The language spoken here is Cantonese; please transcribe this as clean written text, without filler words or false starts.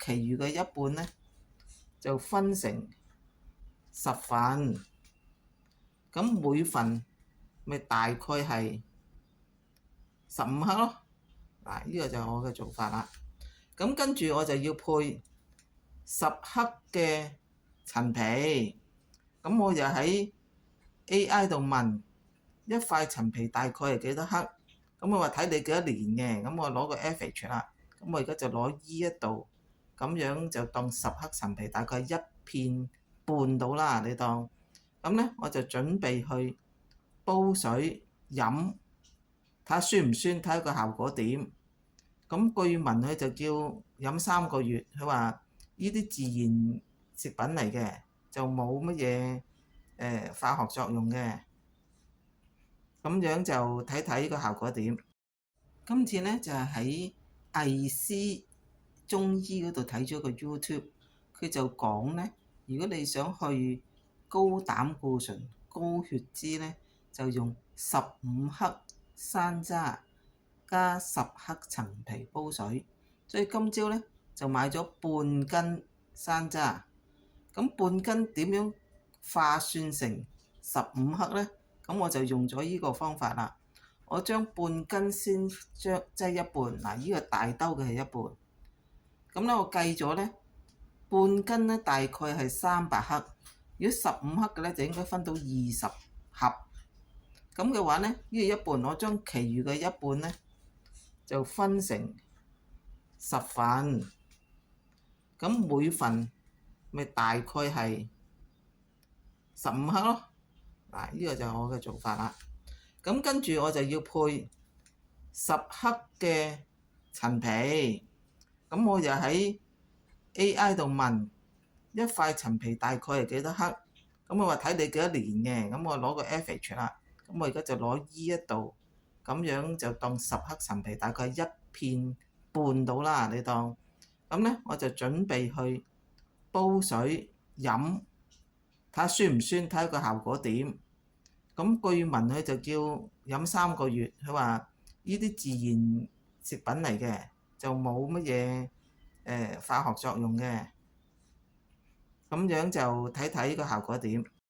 其餘嘅一半呢，就分成10份，咁每份咪大概係15克咯。嗱，呢個就係我嘅做法啦。咁跟住我就要配10克嘅陳皮，咁我就喺 AI 度問一塊陳皮大概係幾多克，咁我話睇你幾多年嘅，咁我攞個 average 啦，咁我而家就攞呢一度，咁樣就當10克陳皮大概1片半到啦，你當，咁咧我就準備去煲水飲，睇下酸唔酸，睇下個效果點。咁據聞佢就叫飲3個月，佢話呢啲自然食品嚟嘅，就冇乜嘢化學作用嘅。咁樣就睇睇個效果點。今次咧就係喺魏斯中醫嗰度睇咗個 YouTube，佢就講咧，如果你想去高膽固醇、高血脂咧，就用15克山楂加10克陳皮煲水。所以今朝咧就買咗半斤山楂。咁半斤點樣化算成15克咧？咁我就用咗呢個方法啦。我將半斤先擠一半，嗱，呢個大兜嘅係一半。咁咧我計咗咧，半斤咧大概係300克。如果15克嘅咧，就應該分到20盒。咁嘅話咧，呢個一半，我將其餘嘅一半咧就分成10份。咁每份咪大概係15克咯。嗱，呢個就係我嘅做法啦。咁跟住我就要配10克嘅陳皮，咁我就喺 AI 度問一塊陳皮大概係幾多克，咁我話睇你幾多年嘅，咁我攞個 average 啦，咁我而家就攞呢一度，咁樣就當10克陳皮大概1片半到啦，你當，咁咧我就準備去煲水飲，睇下酸唔酸，睇下個效果點。咁據聞佢就叫飲3個月，佢話呢啲自然食品嚟嘅，就冇乜嘢化學作用嘅。咁樣就睇睇個效果點。